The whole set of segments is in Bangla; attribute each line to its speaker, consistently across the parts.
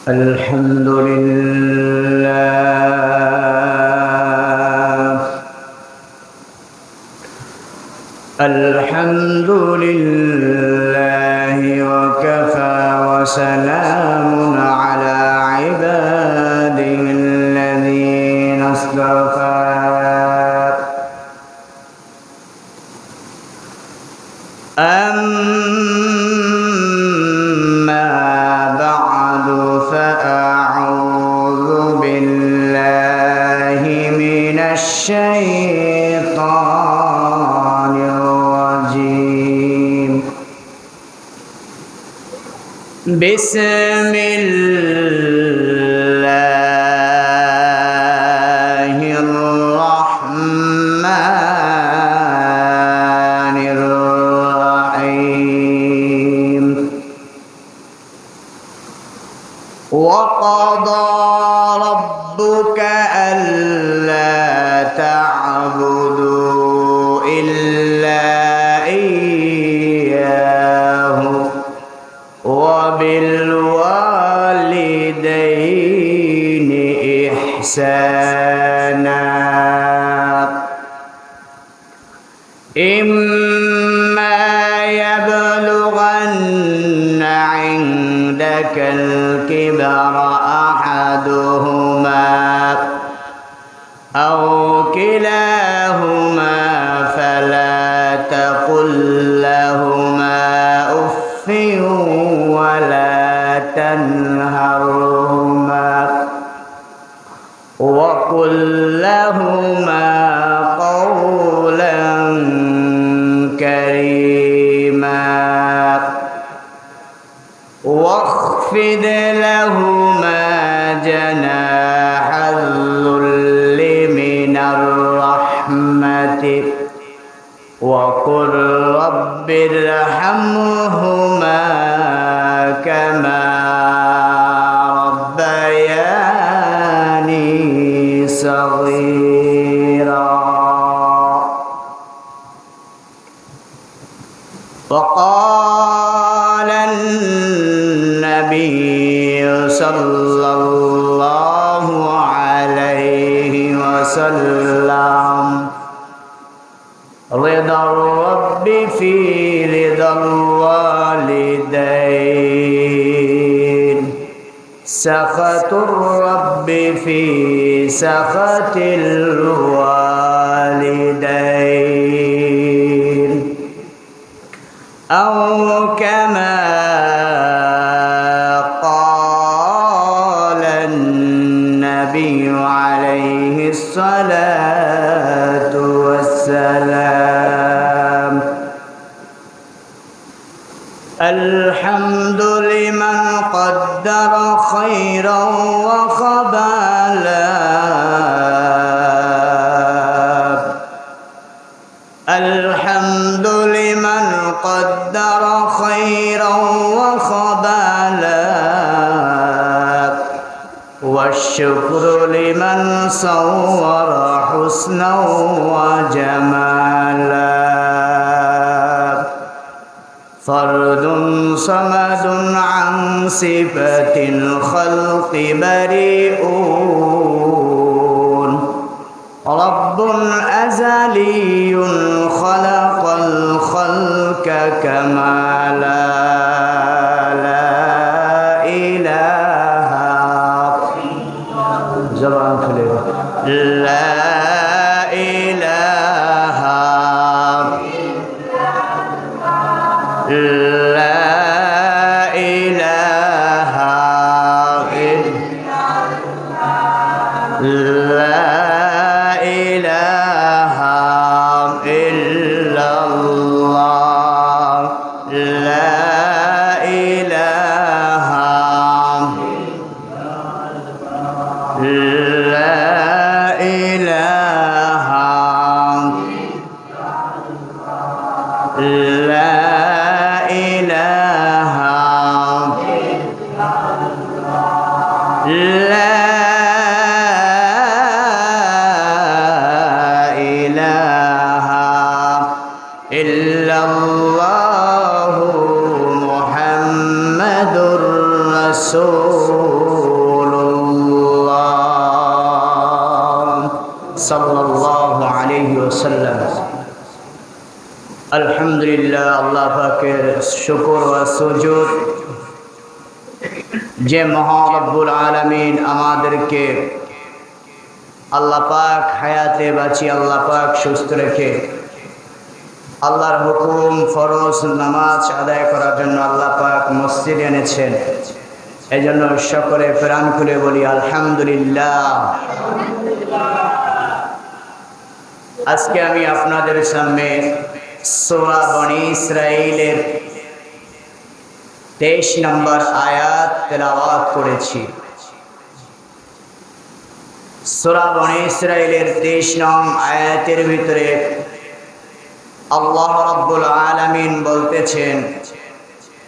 Speaker 1: الحمد لله الحمد لله وكفى وسلام على عباده الذين اصطفى أما بعد فأعوذ بالله من الشيطان الرجيم بسم الله الرحمن الرحيم وقضى ربك ألا تعبدوا إلا إياه وبالوالدين إحسانا إما يبلغن عندك الكبر أحدهما أو كلاهما فلا تقل لهما أف ولا تنهرهما وقل لهما قولا كريما واخفض لهما جناح الذل من الرحمة وقل رب ارحمهما كما ربياني صغيرا وقال النبي صلى الله عليه وسلم رضا الرب في رضا الوالدين سخط الرب في سخط الوالدين أو كما قال النبي عليه الصلاة والسلام الحمد لمن قدر خيرا وخبالا الحمد لمن قدر خيرا وخبالا والشكر لمن صور حسنا وجمالا فرد صمد عن صفة الخلق بريئون رب أزلي خلق الخلق كمالا لا إله زبان خليل لا إله لا إله لا إله إلا الله لا إله لا إله لا إله لا إله إلا الله محمد رسول রাসূলুল্লাহ সাল্লাল্লাহু আলাইহি ওয়াসাল্লাম। আলহামদুলিল্লাহ, আল্লাহ পাকের শুকর ও সুজুদ যে মহান রব্বুল আলামিন আমাদেরকে আল্লাহ পাক হায়াতে বাঁচিয়ে আল্লাহ পাক সুস্থ রেখে আল্লাহর হুকুম ফরজ নামাজ আদায় করার জন্য আল্লাহ পাক মসজিদে এনেছেন। এই জন্য সকলে প্রাণ খুলে বলি আলহামদুলিল্লাহ। আজকে আমি আপনাদের সামনে সূরা বনী ইসরাঈলের 23 নম্বর আয়াত তেলাওয়াত করেছি। সূরা বনী ইসরাঈলের 23 নং আয়াতের ভিতরে আল্লাহ রাব্বুল আলামিন বলতেছেন,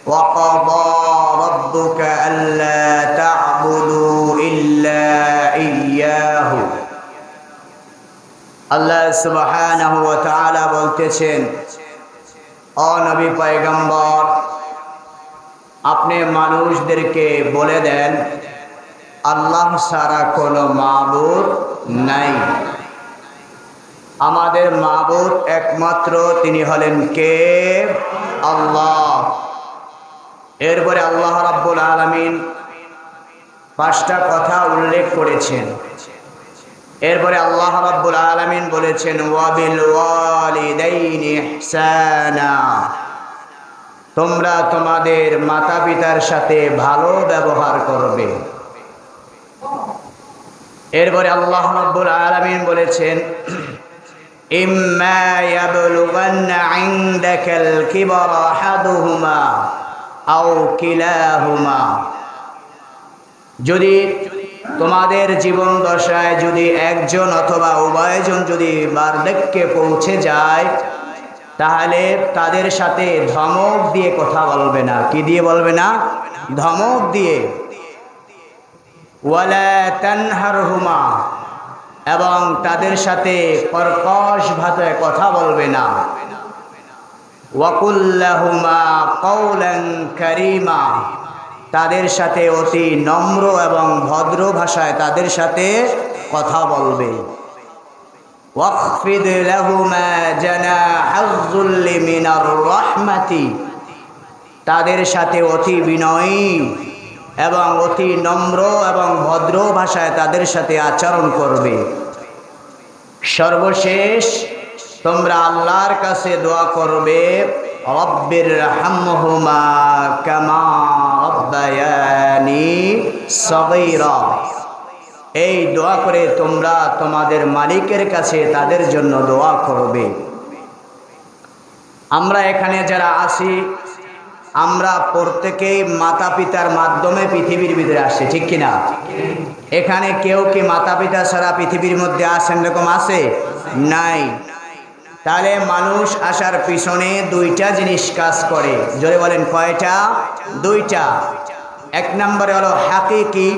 Speaker 1: ওয়াকাদা রাব্বুকা আল্লা তা'বুদু ইল্লা ইয়্যাহু। আল্লাহ সুবহানাহু ওয়া তাআলা বলতেছেন, ও নবী পয়গম্বর, আপনি মানুষদেরকে বলে দেন আল্লাহ ছাড়া কোনো মাবুদ নাই। আমাদের মাবুদ একমাত্র, তিনি হলেন কে? আল্লাহ। এরপরে আল্লাহ রাব্বুল আলামিন 5টা কথা উল্লেখ করেছেন। এরপরে আল্লাহ রাব্বুল আলামিন বলেছেন, ওয়াবিল ওয়ালিদাইনি ইহসানা, তোমরা তোমাদের মাতা পিতার সাথে ভালো ব্যবহার করবে। এরপরে আল্লাহ রাব্বুল আলামিন বলেছেন, ইম্মা ইয়াবলুগান্না ইনদাকাল কিবারা আহাদুহুমা আও কিলাহুমা, যদি তোমাদের জীবন দশায় যদি একজন অথবা উভয়জন যদি বার্ধক্যে পৌঁছে যায়, তাহলে তাদের সাথে ধমক দিয়ে কথা বলবে না। কি দিয়ে বলবে না? ধমক দিয়ে। ওয়ালা তানহারহুমা, এবং তাদের সাথে কর্কশ ভাষায় কথা বলবে না। ওয়াকুল লাহুমা কওলান কারীমা, তাদের সাথে অতি নম্র এবং ভদ্র ভাষায় তাদের সাথে কথা বলবে। ওয়াখফিদ লাহুমা জানাহাজ যুল্লি মিনার রাহমাতি, তাদের সাথে অতি বিনয়ী এবং অতি নম্র এবং ভদ্র ভাষায় তাদের সাথে আচরণ করবে। সর্বশেষ তোমরা আল্লাহর কাছে দোয়া করবে, রব্বির হামহুমা কামা রব্বায়ানি সগীরা। এই দোয়া করে তোমরা তোমাদের মালিকের কাছে তাদের জন্য দোয়া করবে। আমরা এখানে যারা আছি, আমরা প্রত্যেকেই মাতা পিতার মাধ্যমে পৃথিবীর ভিতরে আসছে, ঠিক কিনা? এখানে কেউ কি মাতা পিতা ছাড়া পৃথিবীর মধ্যে আসেন এরকম আছে? নাই। তাহলে মানুষ আসার পিছনে 2টা জিনিস কাজ করে। জোরে বলেন, কয়টা? 2টা। 1 নম্বরে হলো হাকিকি,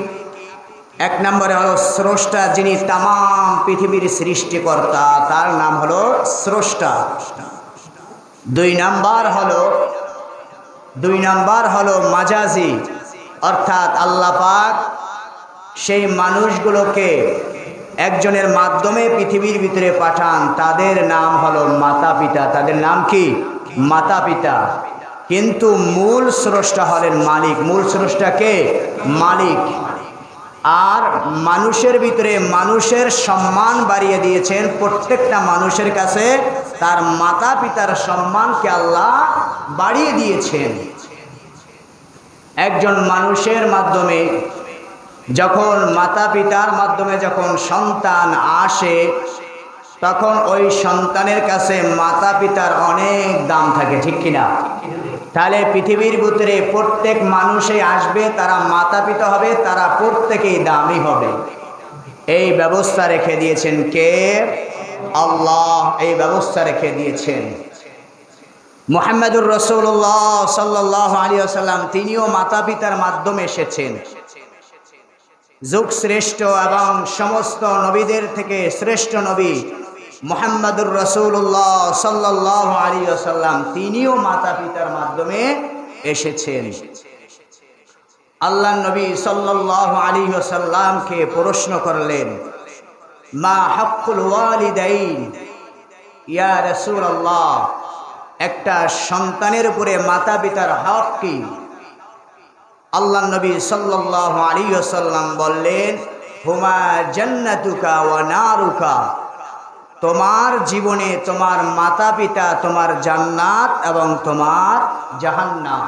Speaker 1: 1 নম্বরে হলো স্রষ্টা, যিনি তাম পৃথিবীর সৃষ্টিকর্তা, তার নাম হলো স্রষ্টা। 2 নাম্বার হলো মাজাজি, অর্থাৎ আল্লাহ পাক সেই মানুষগুলোকে একজনের মাধ্যমে পৃথিবীর ভিতরে পাঠান, তাদের নাম হলো মাতা পিতা। তাদের নাম কি? মাতা পিতা। কিন্তু মূল স্রষ্টা হলেন মালিক। মূল স্রষ্টা কে? মালিক। আর মানুষের ভিতরে মানুষের সম্মান বাড়িয়ে দিয়েছেন। প্রত্যেকটা মানুষের কাছে তার মাতা পিতার সম্মানকে আল্লাহ বাড়িয়ে দিয়েছেন। একজন মানুষের মাধ্যমে যখন মাতা পিতার মাধ্যমে যখন সন্তান আসে, তখন ওই সন্তানের কাছে মাতা পিতার অনেক দাম থাকে, ঠিক কিনা? তাহলে পৃথিবীর ভিতরে প্রত্যেক মানুষই আসবে, তারা মাতা পিতা হবে, তারা প্রত্যেকেই দামি হবে। এই ব্যবস্থা রেখে দিয়েছেন কে? আল্লাহ। এই ব্যবস্থা রেখে দিয়েছেন। মুহাম্মদুর রাসূলুল্লাহ সাল্লাল্লাহু আলাইহি ওয়াসাল্লাম, তিনিও মাতা পিতার মাধ্যমে এসেছেন। যুগ শ্রেষ্ঠ এবং সমস্ত নবীদের থেকে শ্রেষ্ঠ নবী মুহাম্মদুর রাসূলুল্লাহ সাল্লাল্লাহু আলাইহি ওয়াসাল্লাম, তিনিও মাতা পিতার মাধ্যমে এসেছেন। আল্লাহ নবী সাল্লাল্লাহু আলাইহি ওয়াসাল্লামকে প্রশ্ন করলেন, মা হাক্কুল ওয়ালিদাইন ইয়া রাসূলুল্লাহ, একটা সন্তানের উপরে মাতা পিতার হক কি? আল্লাহ নবী সাল্লাল্লাহু আলাইহি ওয়াসাল্লাম বললেন, হুমা জান্নাতুকা ওয়া নারুকা, তোমার জীবনে তোমার মাতা পিতা তোমার জান্নাত এবং তোমার জাহান্নাম।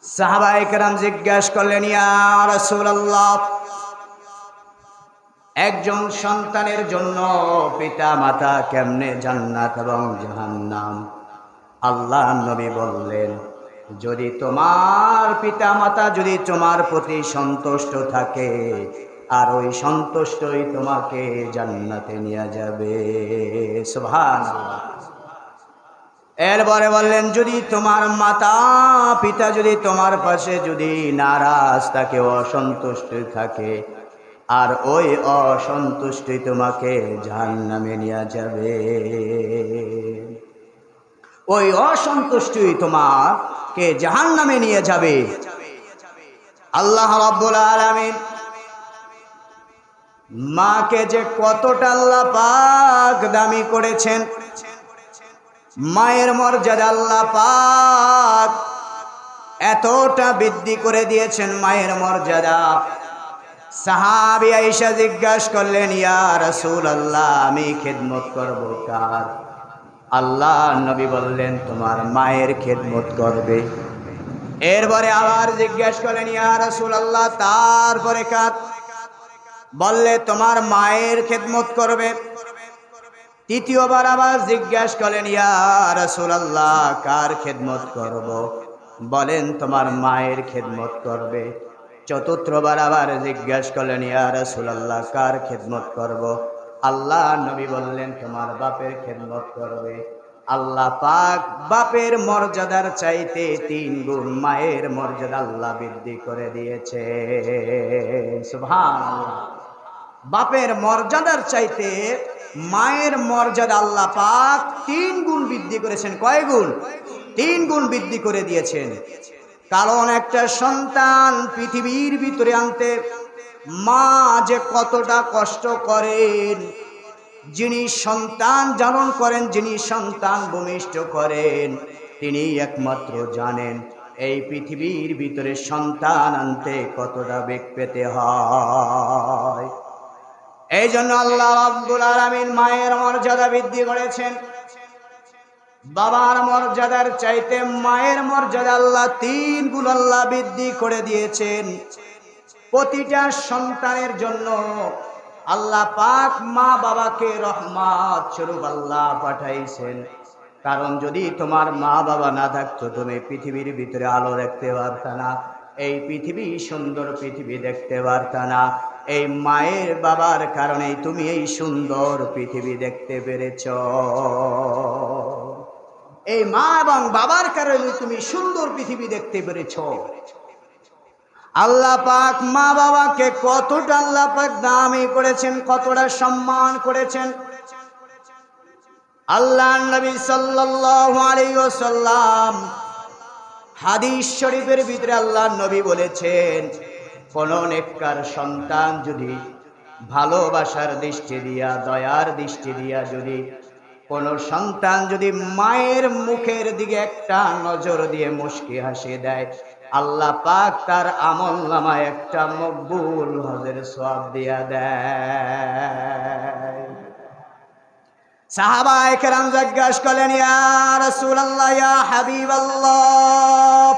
Speaker 1: সাহাবায়ে কেরাম জিজ্ঞাসা করলেন, ইয়া রাসূলুল্লাহ, একজন সন্তানের জন্য পিতা মাতা কেমনে জান্নাত এবং জাহান্নাম? আল্লাহ নবী বললেন, যদি তোমার পিতা মাতা যদি তোমার প্রতি সন্তুষ্ট থাকে, আর ওই সন্তুষ্টই তোমাকে জান্নাতে নিয়ে যাবে। সুবহানাল্লাহ। এরপরে বললেন, যদি তোমার মাতা পিতা যদি তোমার পাশে যদি নারাজ থাকে, অসন্তুষ্ট থাকে, আর ওই অসন্তুষ্টি তোমাকে জাহান্নামে নিয়ে যাবে। ওই অসন্তুষ্টি তোমাকে জাহান্নামে নিয়ে যাবে। আল্লাহ রাব্বুল আলামিন মাকে যে কতটা আল্লাহ পাক দামি করেছেন, মায়ের মর্যাদা আল্লাহ পাক এতটা বৃদ্ধি করে দিয়েছেন মায়ের মর্যাদা। সাহাবী আয়েশা জিজ্ঞাসা করলেন, ইয়া রাসূলুল্লাহ, আমি খেদমত করব কার? আল্লাহ নবী বললেন, তোমার মায়ের খেদমত করবে। এরপরে আবার জিজ্ঞাসা করলেন, ইয়া রাসূলুল্লাহ, তারপরে কার? বললে, তোমার মায়ের খেদমত করবে। তৃতীয়বার আবার জিজ্ঞাসা করলেন, ইয়া রাসূলুল্লাহ, কার খেদমত করব? বলেন, তোমার মায়ের খেদমত করবে। চতুর্থবার আবার জিজ্ঞাসা করলেন, ইয়া রাসূলুল্লাহ, কার খেদমত করব? আল্লাহ নবী বললেন, তোমার বাপের খেদমত করবে। আল্লাহ পাক বাপের মর্যাদার চাইতে 3 গুণ মায়ের মর্যাদা আল্লাহ বৃদ্ধি করে দিয়েছে। সুবহানাল্লাহ। বাপের মর্যাদার চাইতে মায়ের মর্যাদা আল্লাহ পাক 3 গুণ বৃদ্ধি করেছেন। কয় গুণ? 3 গুণ বৃদ্ধি করে দিয়েছেন। কারণ একটা সন্তান পৃথিবীর ভিতরে আনতে মা যে কতটা কষ্ট করেন, যিনি সন্তান জানন করেন, যিনি সন্তান ভূমিষ্ঠ করেন, তিনি একমাত্র জানেন এই পৃথিবীর ভিতরে সন্তান আনতে কতটা বেগ পেতে হয়। এই জন্য আল্লাহ রাব্বুল আলামিন মায়ের মর্যাদা বৃদ্ধি করেছেন। বাবার মর্যাদার চাইতে মায়ের মর্যাদা আল্লাহ 3 গুণ আল্লাহ বৃদ্ধি করে দিয়েছেন। প্রতিটা সন্তানের জন্য আল্লাহ পাক মা বাবাকে রহমত স্বরূপ আল্লাহ পাঠাইছেন। কারণ যদি তোমার মা বাবা না থাকতো, তুমি পৃথিবীর ভিতরে আলো দেখতে পারতা না, এই পৃথিবী সুন্দর পৃথিবী দেখতে পারতা না। এই মায়ের বাবার কারণেই তুমি এই সুন্দর পৃথিবী দেখতে পেরেছ। এই মা এবং বাবার কারণে তুমি সুন্দর পৃথিবী দেখতে পেরেছ। আল্লাহ পাক মা বাবাকে কতটা আল্লাহ পাক দামি করেছেন, কতটা সম্মান করেছেন। আল্লাহ নবী সাল্লাল্লাহু আলাইহি ওয়াসাল্লাম হাদিস শরীফের ভিতরে আল্লাহ নবী বলেছেন, কোন নেককার সন্তান যদি ভালোবাসার দৃষ্টি দিয়া, দয়ার দৃষ্টি দিয়া যদি কোন সন্তান যদি মায়ের মুখের দিকে একটা নজর দিয়ে মুস্কি হাসি দেয়, আল্লাহ পাক তার আমলনামায় একটা মকবুল হজের সওয়াব দিয়া দেয়। সাহাবায়ে কেরাম জিজ্ঞাসা করলেন, ইয়া রাসূলুল্লাহ, ইয়া হাবিবাল্লাহ,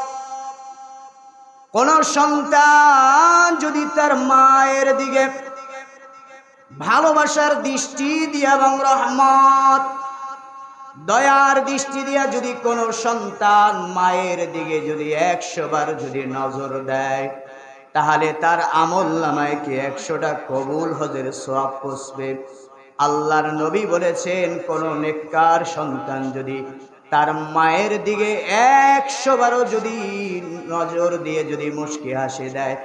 Speaker 1: কোন সন্তান যদি তার মায়ের দিকে ভালোবাসার দৃষ্টি দিয়া এবং রহমত দয়ার দৃষ্টি দিয়া যদি কোন সন্তান মায়ের দিকে যদি 100 বার যদি নজর দেয়, তাহলে তার আমলনামায় কি 100টা কবুল হজের সওয়াব পৌঁছবে। আল্লাহর নবী বলেছেন, কোন নেককার সন্তান যদি তার মায়ের দিকে 100 বারও যদি নজর দিয়ে যদি মুস্কি হাসি দেয়,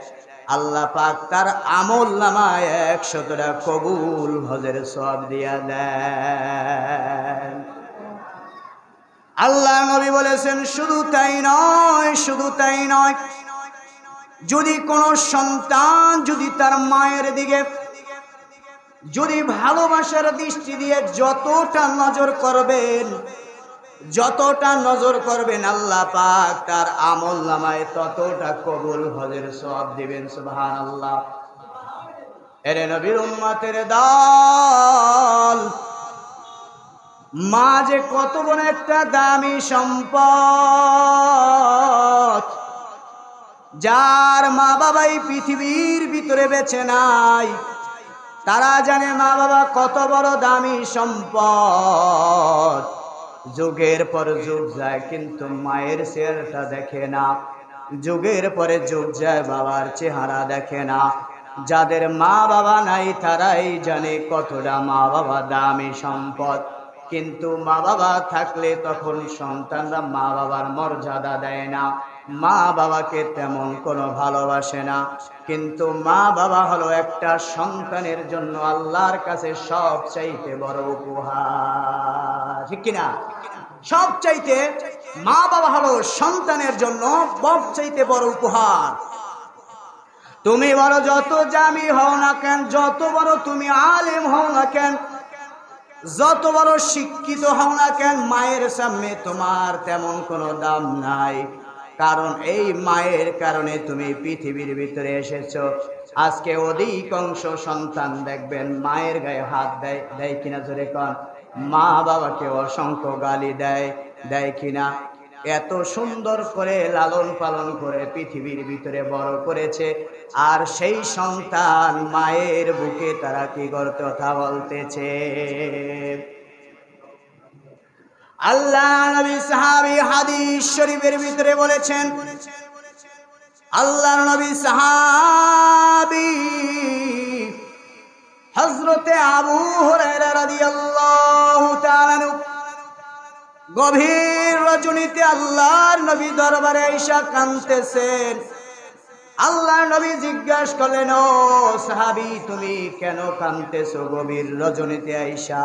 Speaker 1: আল্লাহ পাক তার আমলনামায় 100টা কবুল হজের সওয়াব দিয়া দেন। আল্লাহ নবী বলেছেন, শুধু তাই নয়, শুধু তাই নয়, যদি কোনো সন্তান যদি তার মায়ের দিকে যদি ভালোবাসার দৃষ্টি দিয়ে যতটা নজর করবেন আল্লাহ পাক তার আমল নামায় ততটা কবুল হজের সওয়াব দিবেন। সুবহানাল্লাহ। এরে নবীর উম্মতের দল, মা যে কত বড় একটা দামি সম্পদ, যার মা বাবাই পৃথিবীর ভিতরে বেঁচে নাই, তারা জানে মা বাবা কত বড় দামি সম্পদ। যুগের পর যুগ যায় কিন্তু মায়ের চেহারাটা দেখে না, যুগের পরে যুগ যায় বাবার চেহারা দেখে না। যাদের মা বাবা নাই তারাই জানে কতটা মা বাবা দামি সম্পদ। কিন্তু মা বাবা থাকলে তখন সন্তানরা মা বাবার মর্যাদা দেয় না, মা বাবাকে তেমন কোনো ভালোবাসে না। কিন্তু মা বাবা হলো একটা সন্তানের জন্য আল্লাহর কাছে সবচাইতে বড় উপহার, ঠিক কিনা? সবচাইতে মা বাবা হলো সন্তানের জন্য সবচাইতে বড় উপহার। তুমি বড় যত জামি হও না কেন, যত বড় তুমি আলেম হও না কেন, যত বড় শিক্ষিত হও না কেন, মায়ের সামনে তোমার তেমন কোনো দাম নাই। কারণ এই মায়ের কারণে তুমি পৃথিবীর ভিতরে এসেছো। আজকে অধিকাংশ সন্তান দেখবেন মায়ের গায়ে হাত দেয় কিনা, জোরে কন। মা বাবাকে অসংখ্য গালি দেয় কিনা। এত সুন্দর করে লালন পালন করে পৃথিবীর ভিতরে বড় করেছে, আর সেই সন্তান মায়ের বুকে তারা কি করতে কথা বলতেছে। আল্লাহ নবী সাহাবী হাদিস শরীফের ভিতরে বলেছেন, আল্লাহর নবী সাহাবী হযরতে আবু হুরায়রা রাদিয়াল্লাহু তাআলা গভীর রজনীতে আল্লাহর নবী দরবারে আয়েশা কাঁদতেছেন। আল্লাহর নবী জিজ্ঞাসা করলেন, ও সাহাবী তুমি কেন কাঁদতেছো গভীর রজনীতে আয়েশা?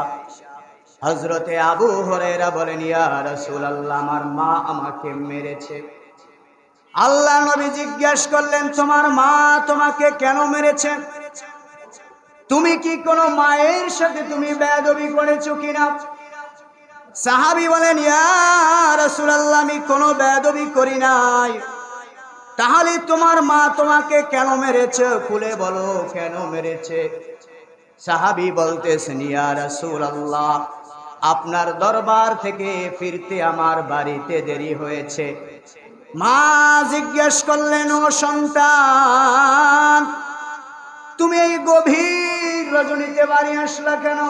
Speaker 1: হযরতে আবু হুরায়রা বলেন, ইয়া রাসূলুল্লাহ, আমার মা আমাকে মেরেছে। আল্লাহর নবী জিজ্ঞাসা করলেন, তোমার মা তোমাকে কেন মেরেছে? তুমি কি কোনো মায়ের সাথে তুমি বেয়াদবি করেছো কিনা? সাহাবী বলেন, ইয়া রাসূলুল্লাহ, আমি কোনো বেয়াদবি করি নাই। তাহলে তোমার মা তোমাকে কেন মেরেছে, খুলে বলো কেন মেরেছে? সাহাবী বলতেছেন, ইয়া রাসূলুল্লাহ, আপনার দরবার থেকে ফিরতে আমার বাড়িতে দেরি হয়েছে। মা জিজ্ঞেস করলেন, ও সন্তান, তুমি এই গভীর রজনীতে বাড়ি আসলা কেন?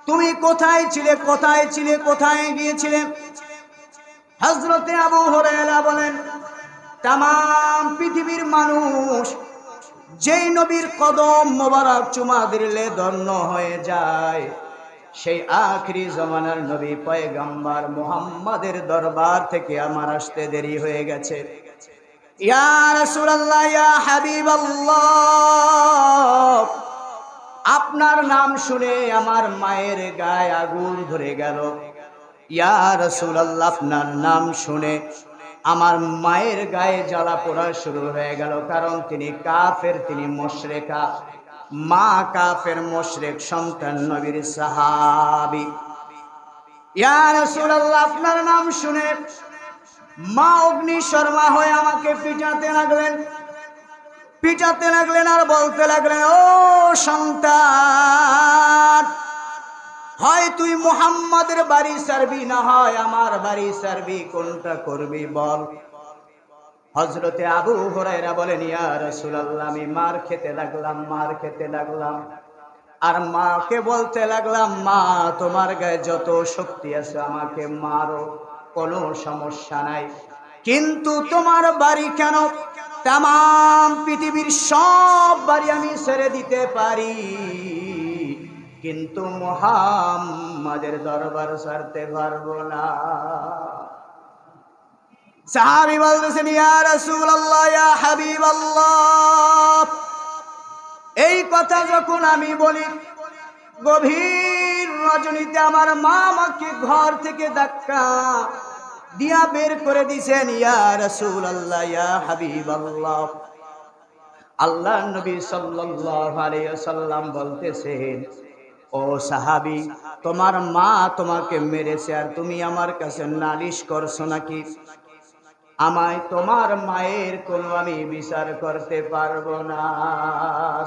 Speaker 1: তুমি কোথায় ছিলে, কোথায় গিয়েছিলে? হযরতে আবু হুরায়রা বলেন, তাম পৃথিবীর মানুষ যেই নবীর কদম মোবারক চুমা দিলে ধন্য হয়ে যায়, সেই আখিরি জমানার নবী পয়গম্বর মুহাম্মাদের দরবার থেকে আমার আসতে দেরি হয়ে গেছে। ইয়া রাসূলুল্লাহ, ইয়া হাবিবাল্লাহ, আপনার নাম শুনে আমার মায়ের গায়ে আগুন ধরে গেল। ইয়া রাসূলুল্লাহ, আপনার নাম শুনে আমার মায়ের গায়ে জ্বালা পোড়া শুরু হয়ে গেল। কারণ তিনি কাফের, তিনি মুশরিকা। মা কাফের মুশরিক, সন্তান নবীর সাহাবী। ইয়া রাসূলুল্লাহ, আপনার নাম শুনে মা অগ্নি শর্মা হয়ে আমাকে পিটাতে লাগলেন আর বলতে লাগলেন, ও সন্তান, হয় তুই মুহাম্মাদের বাড়ি ছাড়বি, না হয় আমার বাড়ি ছাড়বি, কোনটা করবি বল? হযরতে আবু হুরায়রা বলেন, ইয়া রাসূলুল্লাহ, আমি মার খেতে লাগলাম আর মাকে বলতে লাগলাম, মা তোমার গায়ে যত শক্তি আছে আমাকে মারো, কোনো সমস্যা নাই। কিন্তু তোমার বাড়ি কেন? তাম পৃথিবীর সব বাড়ি আমি ছেড়ে দিতে পারি, কিন্তু মুহাম্মাদের দরবার ছাড়তে পারবো না। সাহাবী বলতেছেন, ইয়া রাসূলুল্লাহ, ইয়া হাবিবাল্লাহ, এই কথা যখন আমি বলি, গভীর রজনীতে আমার মা আমাকে ঘর থেকে ধাক্কা দিয়া বের করে দিছেন, ইয়া রাসূলুল্লাহ, ইয়া হাবিবাল্লাহ। আল্লাহ নবী সাল্লাল্লাহু আলাইহি ওয়াসাল্লাম বলতেছেন, ও সাহাবী, তোমার মা তোমাকে মেরেছে আর তুমি আমার কাছে নালিশ করছো নাকি? আমায় তোমার মায়ের কোনো আমি বিচার করতে পারবো না।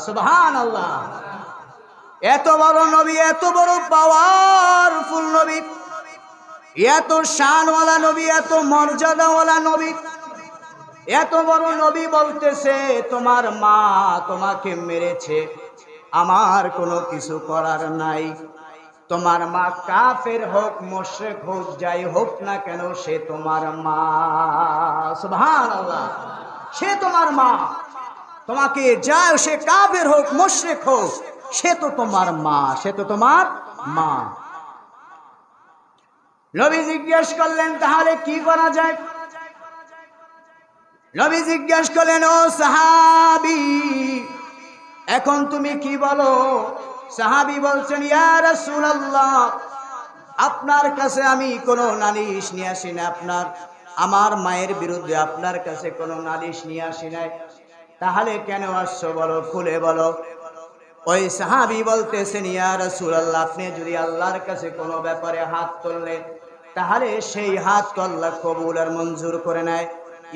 Speaker 1: সুবহানাল্লাহ। এত বড় নবী, এত বড় পাওয়ারফুল নবী, এত শানওয়ালা নবী, এত মর্যাদাওয়ালা নবী, এত বড় নবী বলতেছে তোমার মা তোমাকে মেরেছে, আমার কোনো কিছু করার নাই। তোমার মা কাফের হোক, মুশরিক হোক, যাই হোক না কেন, সে তোমার মা। সুবহানাল্লাহ। সে তোমার মা। তোমাকে যাই, সে কাফের হোক, মুশরিক হোক, সে তো তোমার মা, সে তো তোমার মা। নবী জিজ্ঞেস করলেন, তাহলে কি করা যায়? নবী জিজ্ঞেস করলেন, ও সাহাবী, এখন তুমি কি বলো? সাহাবী বলছেন, ইয়া রাসূলুল্লাহ, আপনার কাছে আমি কোনো নালিশ নিয়ে আসি না, আমার মায়ের বিরুদ্ধে আপনার কাছে কোনো নালিশ নিয়ে আসি নাই। তাহলে কেন আসছো বলো, খুলে বলো। ওই সাহাবী বলতেছেন, ইয়া রাসূলুল্লাহ, আপনি যদি আল্লাহর কাছে কোনো ব্যাপারে হাত তুললেন, তাহলে সেই হাত তো আল্লাহ কবুল আর মঞ্জুর করে নেয়।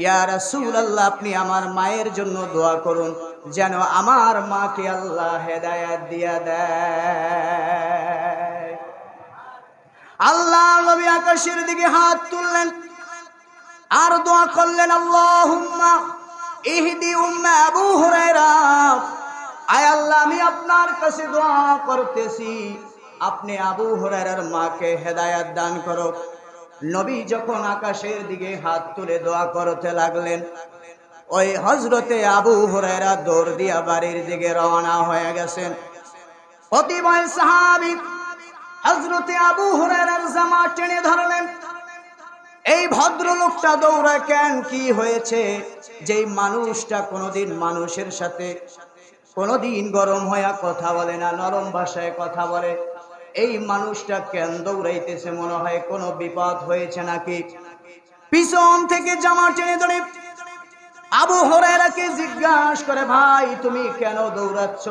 Speaker 1: ইয়া রাসূলুল্লাহ, আপনি আমার মায়ের জন্য দোয়া করুন, যেন আমার মাকে আল্লাহ হেদায়েত দিয়া দেয়। আল্লাহ নবী আকাশের দিকে হাত তুললেন আর দোয়া করলেন, আল্লাহুম্মা ইহদি উম্মে আবু হুরায়রা। আয় আল্লাহ, আমি আপনার কাছে দোয়া করতেছি, আপনি আবু হুরায়রার মাকে হেদায়েত দান করো। নবী যখন আকাশের দিকে হাত তুলে দোয়া করতে লাগলেন, ওই হযরতে আবু হুরায়রা দৌড় দিয়া বাড়ির দিকে রওনা হয়ে গেছেন। প্রতিময় সাহাবী হযরতে আবু হুরায়রার জামা টেনে ধরলেন। এই ভদ্রলোকটা দৌড়ায় কেন? কি হয়েছে? যেই মানুষটা কোনোদিন মানুষের সাথে কোনোদিন গরম হয়ে কথা বলে না, নরম ভাষায় কথা বলে, এই মানুষটা কেন দৌড়াইতেছে? মনে হয় কোনো বিপদ হয়েছে নাকি? পিছন থেকে জামা টেনে ধরে আবু হুরায়রাকে জিজ্ঞাসা করে, ভাই তুমি কেন দৌড়াচ্ছ?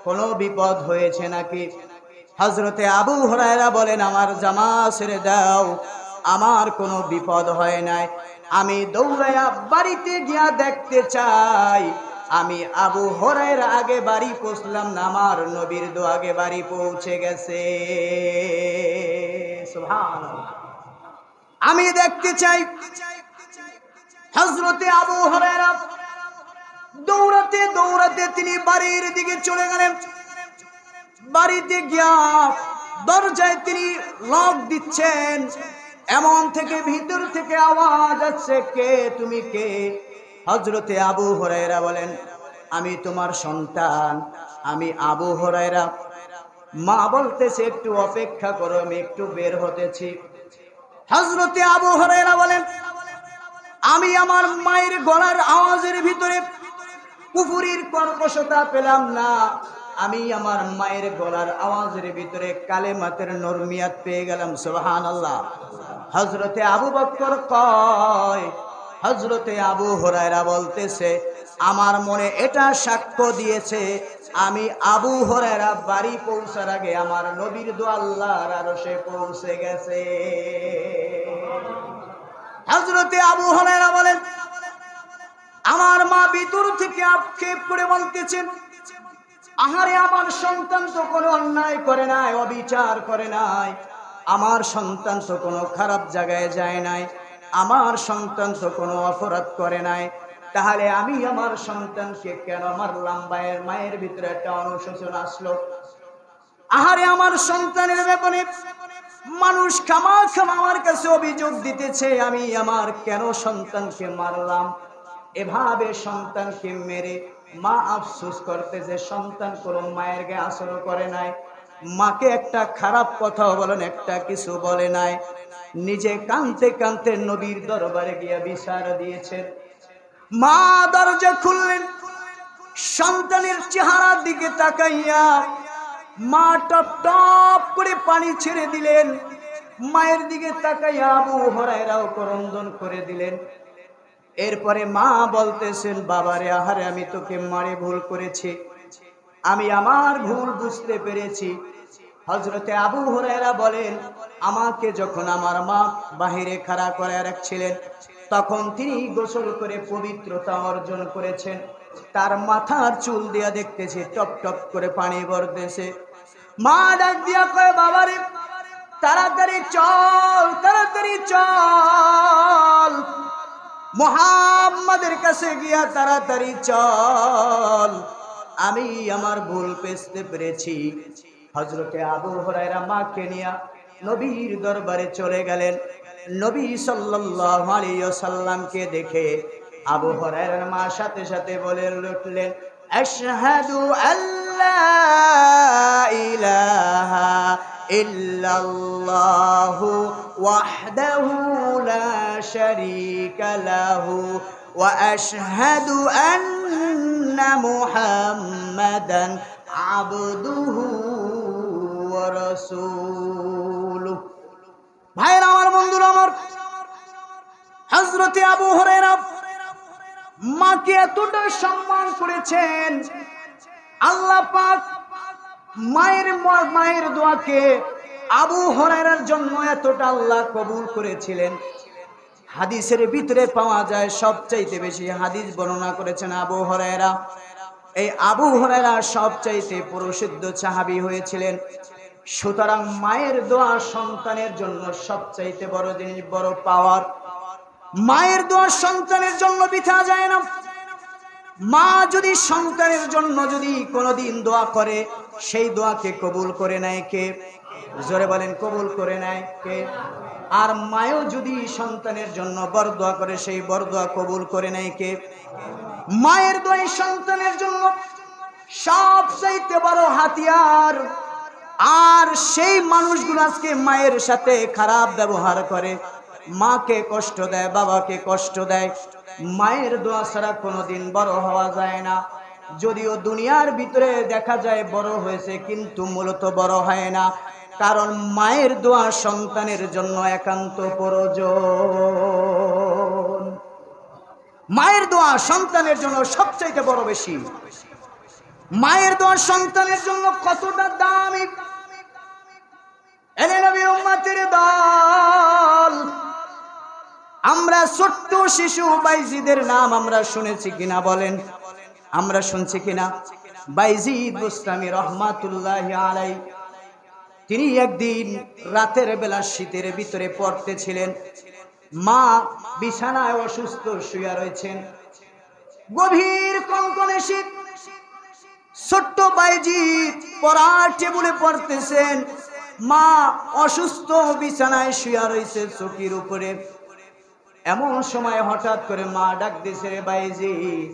Speaker 1: কোনো বিপদ হয়েছে নাকি? হযরতে আবু হুরায়রা বলেন, আমার জামা ছেড়ে দাও, আমার কোনো বিপদ হয় নাই। আমি দৌড়াইয়া বাড়িতে গিয়া দেখতে চাই আমি আবু হুরায়রা আগে বাড়ি পৌঁছলাম না, আমার নবীর দো আগে বাড়ি পৌঁছে গেছে। সুবহানাল্লাহ। আমি দেখতে চাই। হযরতে আবু হুরায়রা দৌড়াতে দৌড়াতে তিনি বাড়ির দিকে চলে গেলেন। বাড়িতে গিয়া দরজায় তিনি লক দিচ্ছেন, এমন থেকে ভিতর থেকে আওয়াজ আসছে, কে তুমি কে? হযরতে আবু হুরায়রা বলেন, আমি তোমার সন্তান, আমি আবু হুরায়রা। মা বলতেছে, একটু অপেক্ষা করো, আমি একটু বের হতেছি। হযরতে আবু হুরায়রা বলেন, আমি আমার মায়ের গলার আওয়াজের ভিতরে কুফুরির কর্কশতা পেলাম না, আমি আমার মায়ের গলার আওয়াজের ভিতরে কালেমাতের নরমিয়াত পেয়ে গেলাম। সুবহানাল্লাহ। হযরতে আবু বকর কয়, হযরতে আবু হুরায়রা বলতেছে, আমার মনে এটা সাক্ষ্য দিয়েছে, আমি আবু হুরায়রা বাড়ি পৌঁছার আগে আমার নবীর দো আল্লাহর আরশে পৌঁছে গেছে। হযরতে আবু হুরায়রা বলেন, আমার মা ভিতর থেকে আক্ষেপ করে বলতেছেন, আহারে, আমার সন্তান তো কোনো অন্যায় করে নাই, অবিচার করে নাই, আমার সন্তান তো কোনো খারাপ জায়গায় যায় নাই, আমার সন্তান তো কোনো অপরাধ করে নাই, তাহলে আমি আমার সন্তানকে কেন মারলাম? মায়ের ভিতরে একটা অনুশোচনা আসলো। আহারে, আমার সন্তানের ব্যাপারে মানুষ খামা আমার কাছে অভিযোগ দিতেছে, আমি আমার কেন সন্তানকে মারলাম? এভাবে সন্তানকে মেরে মা আফসোস করতেছে, সন্তান কোনো মায়ের গায়ে আসর করে নাই, মাকে একটা খারাপ কথা বলেন, একটা কিছু বলে নাই, নিজে কাঁদতে কাঁদতে নবীর দরবারে গিয়া বিচার দিয়েছেন। মা দরজা খুললেন, সন্তানের চেহারার দিকে তাকাইয়া মা টপ টপ করে পানি ছেড়ে দিলেন। মায়ের দিকে তাকাইয়া আবু হুরায়রাও ক্রন্দন করে দিলেন। এরপরে মা বলতেছেন, বাবারে, আহারে, আমি তোকে মারে ভুল করেছি, আমি আমার ভুল বুঝতে পেরেছি। হযরতে আবু হুরায়রা বলেন, আমাকে যখন আমার মা বাহিরে খাড়া করে রাখছিলেন, তখন তিনি গোসল করে পবিত্রতা অর্জন করেছেন। তার মাথার চুল দিয়া দেখতেছে টপ টপ করে পানি পড়তেছে। মা ডাক দিয়া কয়, বাবারে, তাড়াতাড়ি চল, তাড়াতাড়ি চল, মুহাম্মাদের কাছে গিয়া তাড়াতাড়ি চল, আমি আমার ভুল বুঝতে পেরেছি। হযরতে আবু হুরায়রা মাকে নিয়া নবীর দরবারে চলে গেলেন। নবী সাল্লাল্লাহু আলাইহি ওয়াসাল্লামকে দেখে আবু হুরায়রার মা সাথে সাথে বলে উঠলেন, আশহাদু আল্লা ইলাহা ইল্লাল্লাহু ওয়াহদাহু লা শারীকা লাহু ওয়া আশহাদু আন্না মুহাম্মাদান আবদুহু ওয়া রাসূলুহু। ভাইরা আমার, বন্ধুরা আমার, হযরতে আবু হুরায়রা মাকে এতটা সম্মান করেছেন, আল্লাহ পাক মায়ের দোয়াকে আবু হুরায়রার জন্য এতটা আল্লাহ কবুল করেছিলেন। হাদিসের ভিতরে পাওয়া যায়, সবচাইতে বেশি হাদিস বর্ণনা করেছেন আবু হুরায়রা। এই আবু হুরায়রা সবচাইতে প্রসিদ্ধ সাহাবী হয়েছিলেন। সুতরাং মায়ের দোয়া সন্তানের জন্য সবচাইতে বড় জিনিস, বড় পাওয়ার। মায়ের দোয়া সন্তানের জন্য বৃথা যায় না। মা যদি সন্তানের জন্য যদি কোনোদিন দোয়া করে, সেই দোয়াকে কবুল করে নেয় কে? জোরে বলেন, কবুল করে নেয় কে? আর মায়ও যদি সন্তানের জন্য বরদোয়া করে, সেই বরদোয়া কবুল করে নেয় কে? মায়ের দোয়া সন্তানের জন্য সবচাইতে বড় হাতিয়ার। আর সেই মানুষগুলো আজকে মায়ের সাথে খারাপ ব্যবহার করে, মাকে কষ্ট দেয়, বাবাকে কষ্ট দেয়। মায়ের দোয়া ছাড়া কোনোদিন বড় হওয়া যায় না। যদিও দুনিয়ার ভিতরে দেখা যায় বড় হয়েছে, কিন্তু মূলত বড় হয় না, কারণ মায়ের দোয়া সন্তানের জন্য একান্ত প্রয়োজন। মায়ের দোয়া সন্তানের জন্য সবচাইতে বড় বেশি। মায়ের দোয়া সন্তানের জন্য কতটা দামি। এনে নবীর উম্মতের দল, আমরা ছোট্ট শিশু বাইজিদের নাম আমরা শুনেছি কিনা বলেন? আমরা শুনছি কিনা? বাইজিদ বুস্তামি রহমাতুল্লাহি আলাইহি, তিনি একদিন রাতের বেলা শীতের ভিতরে পড়তেছিলেন। মা বিছানায় অসুস্থ শুয়ে রয়েছেন, গভীর কনকনে শীত। ছোট্ট বাইজিদ পড়ার টেবিলে পড়তেছেন, মা অসুস্থ বিছানায় শুয়ে রয়েছে চৌকির উপরে। এমন সময় হঠাৎ করে মা ডাক দিয়েছে, রে বাইজিদ,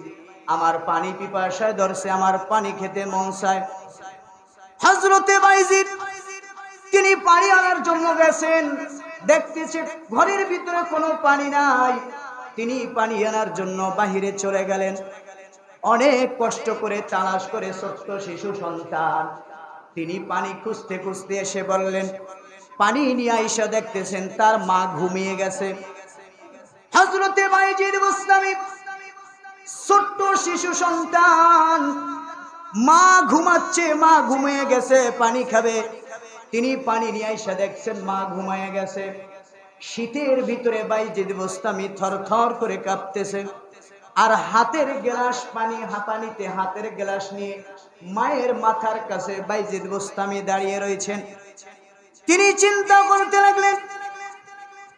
Speaker 1: আমার পানি পিপাসায় ধরছে, আমার পানি খেতে মন চায়। হযরতে বাইজিদ তিনি পানি আনার জন্য গেছেন, দেখতেছে ঘরের ভিতরে কোনো পানি নাই। তিনি পানি আনার জন্য বাহিরে চলে গেলেন। অনেক কষ্ট করে তালাশ করে ছোট্ট শিশু সন্তান, তিনি পানি খুঁজতে খুঁজতে এসে বললেন, পানি নিয়ে আইসা দেখতেছেন তার মা ঘুমিয়ে গেছে। হযরতে বাইজিদ বুস্তামি, ছোট্ট শিশু সন্তান, মা ঘুমাচ্ছে, মা ঘুমিয়ে গেছে, পানি খাবে। তিনি পানি নিয়ে আইসা দেখছেন মা ঘুমিয়ে গেছে। শীতের ভিতরে বাইজিদ বুস্তামি থর থর করে কাঁপতেছে। আর হাতের গ্লাস পানি, পানিতে হাতের গ্লাস নিয়ে মায়ের মাথার কাছে বাইজিদ বুস্তামি দাঁড়িয়ে রয়েছেন। তিনি চিন্তা করতে লাগলেন,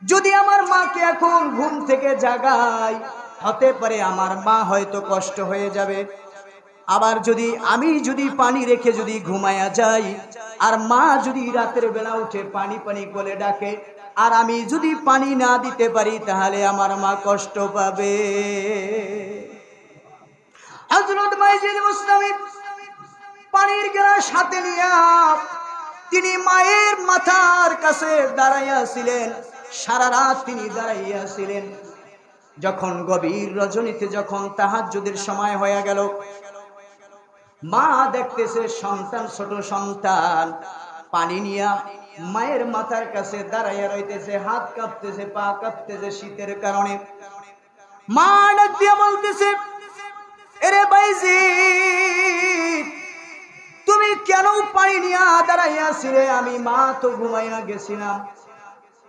Speaker 1: যদি আমার মাকে এখন ঘুম থেকে জাগাই, হতে পারে আমার মা হয়তো কষ্ট হয়ে যাবে। আবার আমি যদি পানি রেখে যদি ঘুমায়া যাই, আর মা যদি রাতের বেলা উঠে পানি পানি বলে ডাকে, আর আমি যদি পানি না দিতে পারি, তাহলে আমার মা কষ্ট পাবে। হযরত বাইজিদ বুস্তামি পানির গ্লাস হাতে নিয়ে তিনি মায়ের মাথার কাছে দাঁড়াইয়া ছিলেন। সারা রাত তিনি দাঁড়াইয়া ছিলেন। যখন গভীর রজনীতে যখন তাহাজ্জুদের সময় হয়ে গেল, মা দেখতেছে সন্তান, ছোট সন্তান পানি নিয়া মায়ের মাথার কাছে দাঁড়াইয়া রইতেছে, হাত কাঁপতেছে, পা কাঁপতেছে শীতের কারণে। মা ডাক দিয়া বলতেছে, এরে বাইজিদ, তুমি কেন পানি নিয়া দাঁড়াইয়া ছিলে? আমি মা তো ঘুমাইয়া গেছিলাম।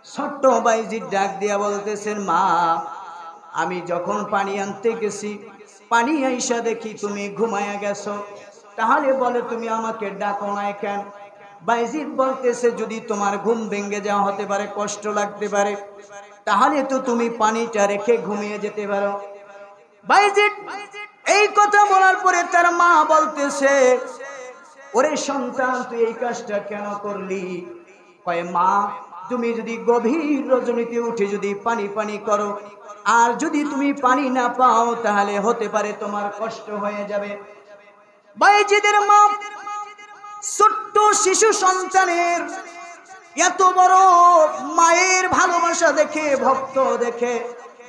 Speaker 1: ছোট্ট বাইজিদ ডাক দিয়া বলতেছেন, মা আমি যখন পানি আনতে গেছি, পানি আইসা দেখি তুমি ঘুমাইয়া গেছো, তাহলে বলে তুমি আমাকে ডাকো নাই কেন? বাইজিদ বলতেছে, যদি তোমার ঘুম ভেঙে যাওয়া হতে পারে, কষ্ট লাগতে পারে, তাহলে তো তুমি পানিটা রেখে ঘুমিয়ে যেতে পারো। বাইজিদ এই কথা বলার পরে তার মা বলতেছে, ওরে সন্তান, তুই এই কাজটা কেন করলি? কয়, মা তুমি যদি গভীর রজনীতে উঠে যদি পানি পানি করো, আর যদি তুমি পানি না পাও, তাহলে হতে পারে তোমার কষ্ট হয়ে যাবে। বাইজিদের মা ছোট্ট শিশু সন্তানের এত বড় মায়ের ভালোবাসা দেখে, ভক্ত দেখে,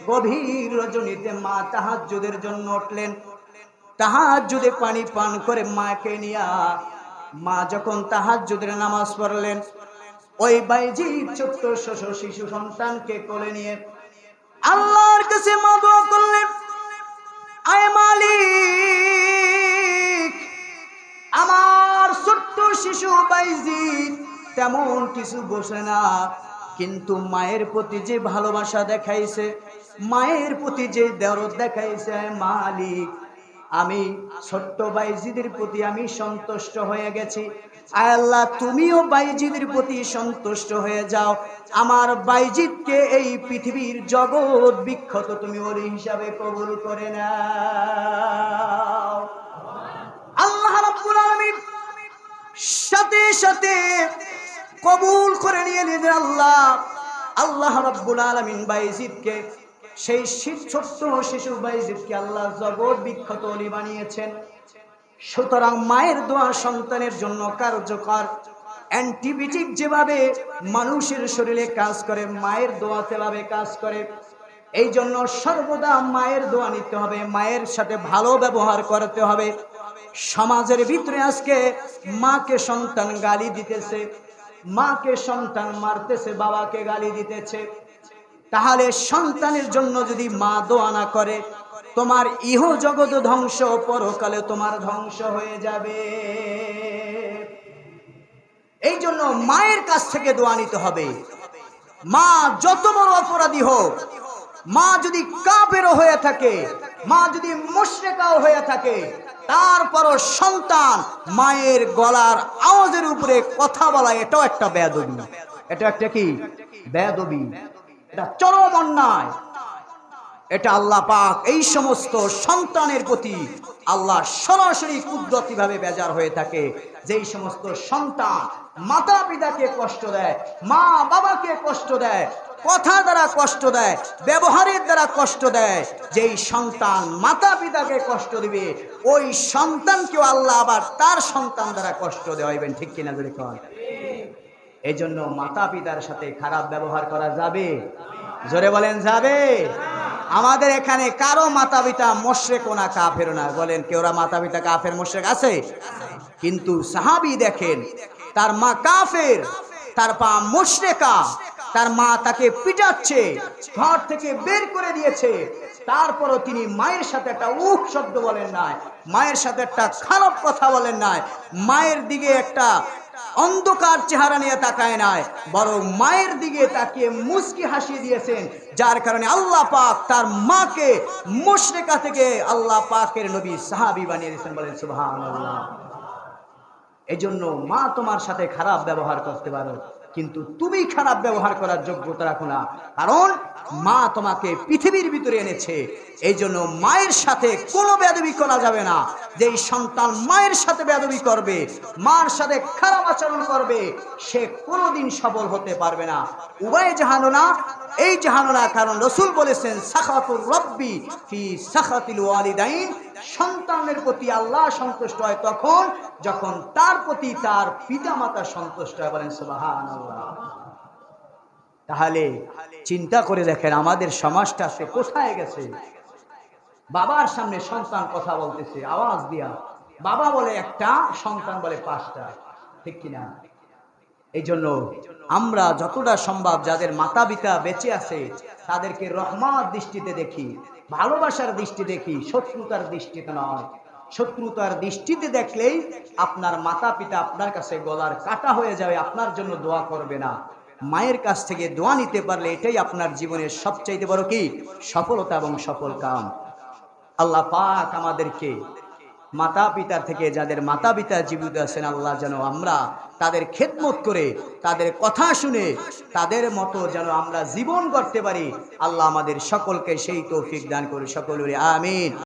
Speaker 1: গভীর রজনীতে মা তাহাজ্জুদের জন্য উঠলেন। তাহাজ্জুদে পানি পান করে মাকে নিয়া মা যখন তাহাজ্জুদের নামাজ পড়লেন, ওই বাইজিদ ছোট্ট শিশু সন্তানকে কোলে নিয়ে আল্লাহর কাছে মা দোয়া করলেন, আয় মালিক, আমার ছোট্ট শিশু বাইজিদ তেমন কিছু বসে না, কিন্তু মায়ের প্রতি যে ভালোবাসা দেখাইছে, মায়ের প্রতি যে দরদ দেখাইছে, আয় মালিক, আমি ছোট্ট বাইজিদের প্রতি আমি সন্তুষ্ট হয়ে গেছি। আয় আল্লাহ, তুমিও বাইজিদের প্রতি সন্তুষ্ট হয়ে যাও, আমার বাইজিদকে এই পৃথিবীর জগৎ বিখ্যাত তুমি ওলি হিসাবে কবুল করে নাও। আল্লাহ রাব্বুল আলামিন সাথে সাথে কবুল করে নিলেন। আল্লাহ রাব্বুল আলামিন বাইজিদকে, সেই ছোট্ট শিশু বাইজিদকে আল্লাহ জগৎ বিখ্যাত ওলি বানিয়েছেন। সুতরাং মায়ের দোয়া সন্তানের জন্য কার্যকর। অ্যান্টিবায়োটিক যেভাবে মানুষের শরীরে কাজ করে, মায়ের দোয়া তেভাবে কাজ করে। এই জন্য সর্বদা মায়ের দোয়া নিতে হবে, মায়ের সাথে ভালো ব্যবহার করতে হবে। সমাজের ভিতরে আজকে মাকে সন্তান গালি দিতেছে, মাকে সন্তান মারতেছে, বাবাকে গালি দিতেছে। তাহলে সন্তানের জন্য যদি মা দোয়া না করে, তোমার ইহ জগৎ ধ্বংস, পরকালে তোমার ধ্বংস হয়ে যাবে। এই জন্য মায়ের কাছ থেকে দোয়া নিতে হবে। মা যত বড় অপরাধী হোক, মা যদি কাফেরও হয়ে থাকে, মা যদি মুশরিকাও হয়ে থাকে, তারপরও সন্তান মায়ের গলার আওয়াজের উপরে কথা বলা, এটাও একটা বেয়াদবি। এটা একটা কি বেয়াদবি, এটা চরম অন্যায়। এটা আল্লাহ পাক এই সমস্ত সন্তানের প্রতি আল্লাহ সরাসরি কুদরতি ভাবে বেজার হয়ে থাকে। যেই সমস্ত সন্তান মাতা পিতাকে কষ্ট দেয়, মা বাবাকে কষ্ট দেয়, কথা দ্বারা কষ্ট দেয়, ব্যবহারের দ্বারা কষ্ট দেয়, যেই সন্তান মাতা পিতাকে কষ্ট দিবে, ওই সন্তানকেও আল্লাহ আবার তার সন্তান দ্বারা কষ্ট দেওয়াইবেন। ঠিক কিনা যদি কন? এই জন্য মাতা পিতার সাথে খারাপ ব্যবহার করা যাবে? জোরে বলেন, যাবে? আমাদের এখানে কারো মাতা পিতা মুশরিক না কাফের না, বলেন কেউরা মাতা পিতা কাফের মুশরিক আছে? কিন্তু সাহাবী দেখেন, তার মা কাফের, তার পা মুশরিকা, তার মা তাকে পিটাচ্ছে, ঘর থেকে বের করে দিয়েছে, তারপরও তিনি মায়ের সাথে একটা উফ শব্দ বলেন নাই, মায়ের সাথে একটা খারাপ কথা বলেন নাই, মায়ের দিকে একটা অন্ধকার চেহারা নিয়ে তাকায় নাই, বরং মায়ের দিকে তাকিয়ে মুস্কি হাসিয়ে দিয়েছেন। যার কারণে আল্লাহ পাক তার মাকে মুশরিকা থেকে আল্লাহ পাকের নবী সাহাবী বানিয়ে দিয়েছেন। বলেন সুবহানাল্লাহ। এই জন্য মা তোমার সাথে খারাপ ব্যবহার করতে পারো, কিন্তু তুমি খারাপ ব্যবহার করার যোগ্যতা রাখো না, কারণ মা তোমাকে পৃথিবীর ভিতরে এনেছে। এই জন্য মায়ের সাথে কোনো বেয়াদবি করা যাবে না। যেই সন্তান মায়ের সাথে বেয়াদবি করবে, মার সাথে খারাপ আচরণ করবে, সে কোনোদিন সফল হতে পারবে না, উভয় জাহানো না, এই জাহানো না। কারণ রাসূল বলেছেন, সাখাতুর রব্বি ফি সাখাতিল ওয়ালিদাইন, সন্তানের প্রতি আল্লাহ সন্তুষ্ট হয় তখন যখন তার প্রতি তার পিতামাতা সন্তুষ্ট হয়। বলেন সুবহানাল্লাহ। তাহলে চিন্তা করে দেখেন আমাদের সমাজটা আজকে কোথায় গেছে। বাবার সামনে সন্তান কথা বলতেছে আওয়াজ দিয়া, বাবা বলে একটা, সন্তান বলে পাঁচটা। ঠিক কিনা? এই জন্য আমরা যতটা সম্ভব যাদের মাতা পিতা বেঁচে আছে তাদেরকে রহমত দৃষ্টিতে দেখি, ভালোবাসার দৃষ্টি দেখি, শত্রুতার দৃষ্টিতে নয়। শত্রুতার দৃষ্টিতে দেখলেই আপনার মাতা পিতা আপনার কাছে গলার কাটা হয়ে যাবে, আপনার জন্য দোয়া করবে না। মায়ের কাছ থেকে দোয়া নিতে পারলে এটাই আপনার জীবনের সবচাইতে বড় কি সফলতা এবং সফল কাম। আল্লাহ পাক আমাদেরকে মাতা পিতা থেকে, যাদের মাতা পিতা জীবিত আছেন, আল্লাহ যেন আমরা তাদের খেদমত করে, তাদের কথা শুনে, তাদের মতো যেন আমরা জীবন করতে পারি। আল্লাহ আমাদের সকলকে সেই তৌফিক দান করে, সকলের আমিন।